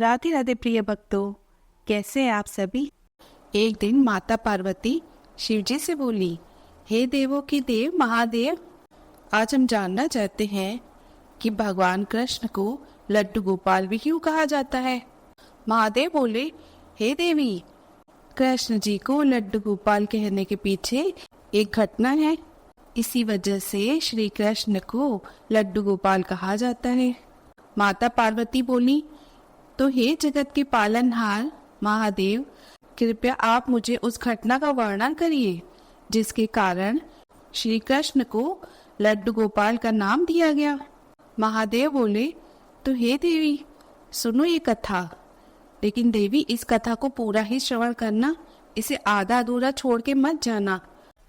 राधे राधे प्रिय भक्तों, कैसे हैं आप सभी। एक दिन माता पार्वती शिवजी से बोली, हे देवों के देव महादेव, आज हम जानना चाहते हैं कि भगवान कृष्ण को लड्डू गोपाल भी क्यों कहा जाता है। महादेव बोले, हे देवी, कृष्ण जी को लड्डू गोपाल कहने के पीछे एक घटना है। इसी वजह से श्री कृष्ण को लड्डू गोपाल कहा जाता है। माता पार्वती बोली, तो हे जगत के पालनहार महादेव, कृपया आप मुझे उस घटना का वर्णन करिए जिसके कारण श्री कृष्ण को लड्डू गोपाल का नाम दिया गया। महादेव बोले, तो हे देवी, सुनो ये कथा, लेकिन देवी इस कथा को पूरा ही श्रवण करना, इसे आधा अधूरा छोड़ के मत जाना।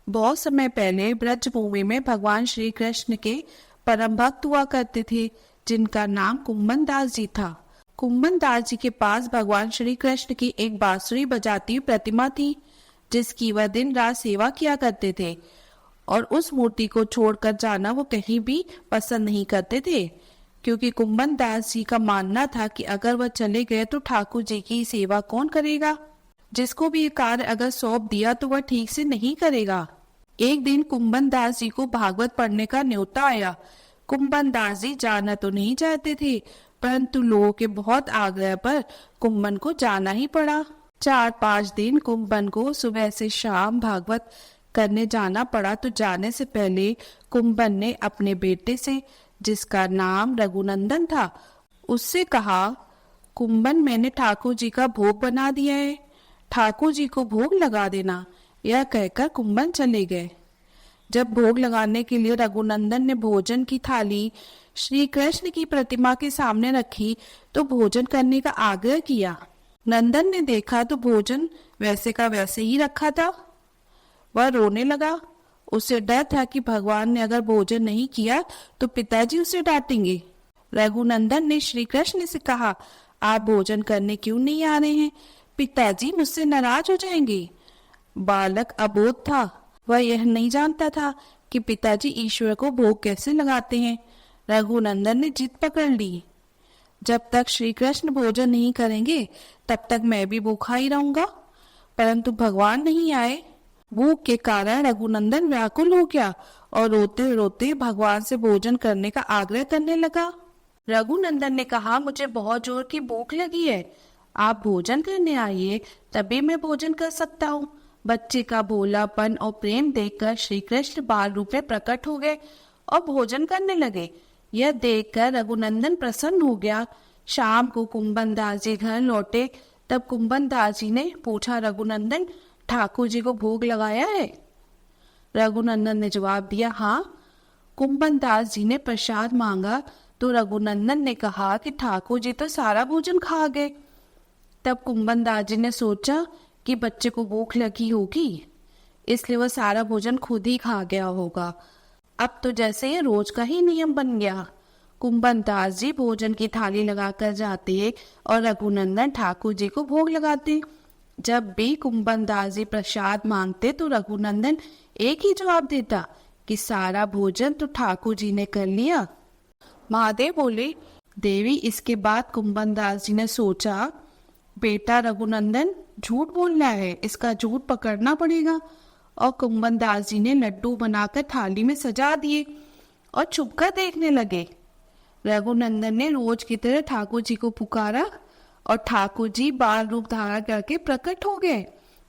बहुत समय पहले ब्रज भूमि में भगवान श्री कृष्ण के परम भक्त हुआ करते थे, जिनका नाम कुम्भन दास जी था। कुम्भन दास जी के पास भगवान श्री कृष्ण की एक बांसुरी बजाती हुई प्रतिमा थी, जिसकी वह दिन रात सेवा किया करते थे, और उस मूर्ति को छोड़कर जाना वो कहीं भी पसंद नहीं करते थे, क्योंकि कुम्भन दास जी का मानना था कि अगर वह चले गए तो ठाकुर जी की सेवा कौन करेगा। जिसको भी ये कार्य अगर सौंप दिया तो वह ठीक से नहीं करेगा। एक दिन कुम्भन दास जी को भागवत पढ़ने का न्योता आया। कुम्भन दास जी जाना तो नहीं चाहते थे, परंतु लोगों के बहुत आग्रह पर कुम्भन को जाना ही पड़ा। 4-5 दिन कुम्भन को सुबह से शाम भागवत करने जाना पड़ा। तो जाने से पहले कुम्भन ने अपने बेटे से, जिसका नाम रघुनंदन था, उससे कहा, कुम्भन, मैंने ठाकुर जी का भोग बना दिया है, ठाकुर जी को भोग लगा देना। यह कहकर कुम्भन चले गए। जब भोग लगाने के लिए रघुनंदन ने भोजन की थाली श्री कृष्ण की प्रतिमा के सामने रखी तो भोजन करने का आग्रह किया। नंदन ने देखा तो भोजन वैसे का वैसे ही रखा था। वह रोने लगा। उसे डर था कि भगवान ने अगर भोजन नहीं किया तो पिताजी उसे डांटेंगे। रघुनंदन ने श्री कृष्ण से कहा, आप भोजन करने क्यों नहीं आ रहे हैं, पिताजी मुझसे नाराज हो जाएंगे। बालक अबोध था, वह यह नहीं जानता था कि पिताजी ईश्वर को भोग कैसे लगाते हैं। रघुनंदन ने जिद पकड़ ली, जब तक श्री कृष्ण भोजन नहीं करेंगे तब तक मैं भी भूखा ही रहूंगा। परंतु भगवान नहीं आए। भूख के कारण रघुनंदन व्याकुल हो गया और रोते रोते भगवान से भोजन करने का आग्रह करने लगा। रघुनंदन ने कहा, मुझे बहुत जोर की भूख लगी है, आप भोजन करने आइए, तभी मैं भोजन कर सकता हूँ। बच्चे का भोलापन और प्रेम देखकर श्री कृष्ण बाल रूप में प्रकट हो गए और भोजन करने लगे। यह देखकर रघुनंदन प्रसन्न हो गया। शाम को कुम्भन दास जी घर लौटे, तब कुम्भन दास जी ने पूछा, रघुनंदन, ठाकुर जी को भोग लगाया है? रघुनंदन ने जवाब दिया, हाँ। कुम्भन दास जी ने प्रसाद मांगा तो रघुनंदन ने कहा कि ठाकुर जी तो सारा भोजन खा गए। तब कुम्भन दास जी ने सोचा कि बच्चे को भूख लगी होगी, इसलिए वह सारा भोजन खुद ही खा गया होगा। अब तो जैसे ये रोज का ही नियम बन गया। कुम्भन दास जी भोजन की थाली लगाकर जाते और रघुनंदन ठाकुर जी को भोग लगाते। जब भी कुम्भन दास जी प्रसाद मांगते तो रघुनंदन एक ही जवाब देता कि सारा भोजन तो ठाकुर जी ने कर लिया। महादेव बोले, देवी, इसके बाद कुम्भन दास जी ने सोचा, बेटा रघुनंदन झूठ बोल रहा है, इसका झूठ पकड़ना पड़ेगा। और कुम्भन दास जी ने लड्डू बनाकर थाली में सजा दिए और छुपकर देखने लगे। रघुनंदन ने रोज की तरह ठाकुर जी को पुकारा और ठाकुर जी बाल रूप धारण करके प्रकट हो गए।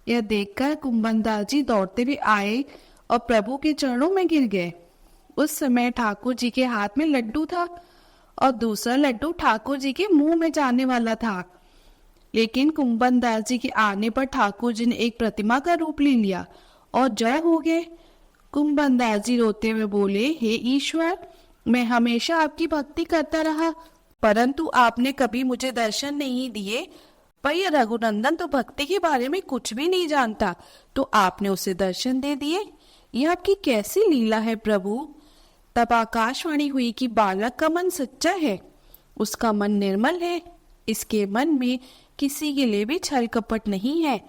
यह देखकर कुम्भन दास जी दौड़ते हुए आए और प्रभु के चरणों में गिर गए। उस समय ठाकुर जी के हाथ में लड्डू था और दूसरा लड्डू ठाकुर जी के मुंह में जाने वाला था। लेकिन कुम्भन दास जी के आने पर ठाकुर जी ने एक प्रतिमा का रूप ले लिया और जय हो गए। कुम्भन दास जी रोते हुए बोले, हे ईश्वर, मैं हमेशा आपकी भक्ति करता रहा, परंतु आपने कभी मुझे दर्शन नहीं दिए। पर यह रघुनंदन तो भक्ति के बारे में कुछ भी नहीं जानता, तो आपने उसे दर्शन दे दिए। यह आपकी कैसी लीला है प्रभु। तब आकाशवाणी हुई कि बालक का मन सच्चा है, उसका मन निर्मल है, इसके मन में किसी के लिए भी छल कपट नहीं है,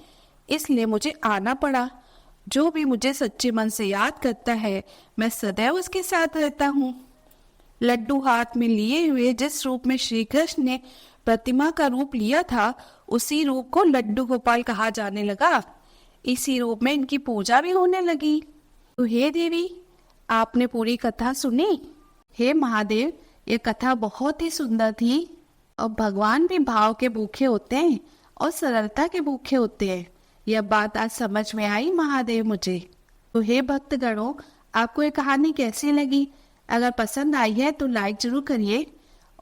इसलिए मुझे आना पड़ा। जो भी मुझे सच्चे मन से याद करता है, मैं सदैव उसके साथ रहता हूँ। लड्डू हाथ में लिए हुए जिस रूप में श्री कृष्ण ने प्रतिमा का रूप लिया था, उसी रूप को लड्डू गोपाल कहा जाने लगा। इसी रूप में इनकी पूजा भी होने लगी। तो हे देवी, आपने पूरी कथा सुनी? हे महादेव, ये कथा बहुत ही सुंदर थी। और भगवान भी भाव के भूखे होते हैं और सरलता के भूखे होते हैं। यह बात आज समझ में आई महादेव मुझे। तो हे भक्तगणों, आपको ये कहानी कैसी लगी? अगर पसंद आई है तो लाइक जरूर करिए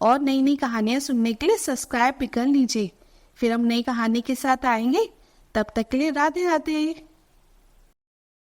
और नई नई कहानियाँ सुनने के लिए सब्सक्राइब भी कर लीजिए। फिर हम नई कहानी के साथ आएंगे। तब तक के लिए राधे राधे।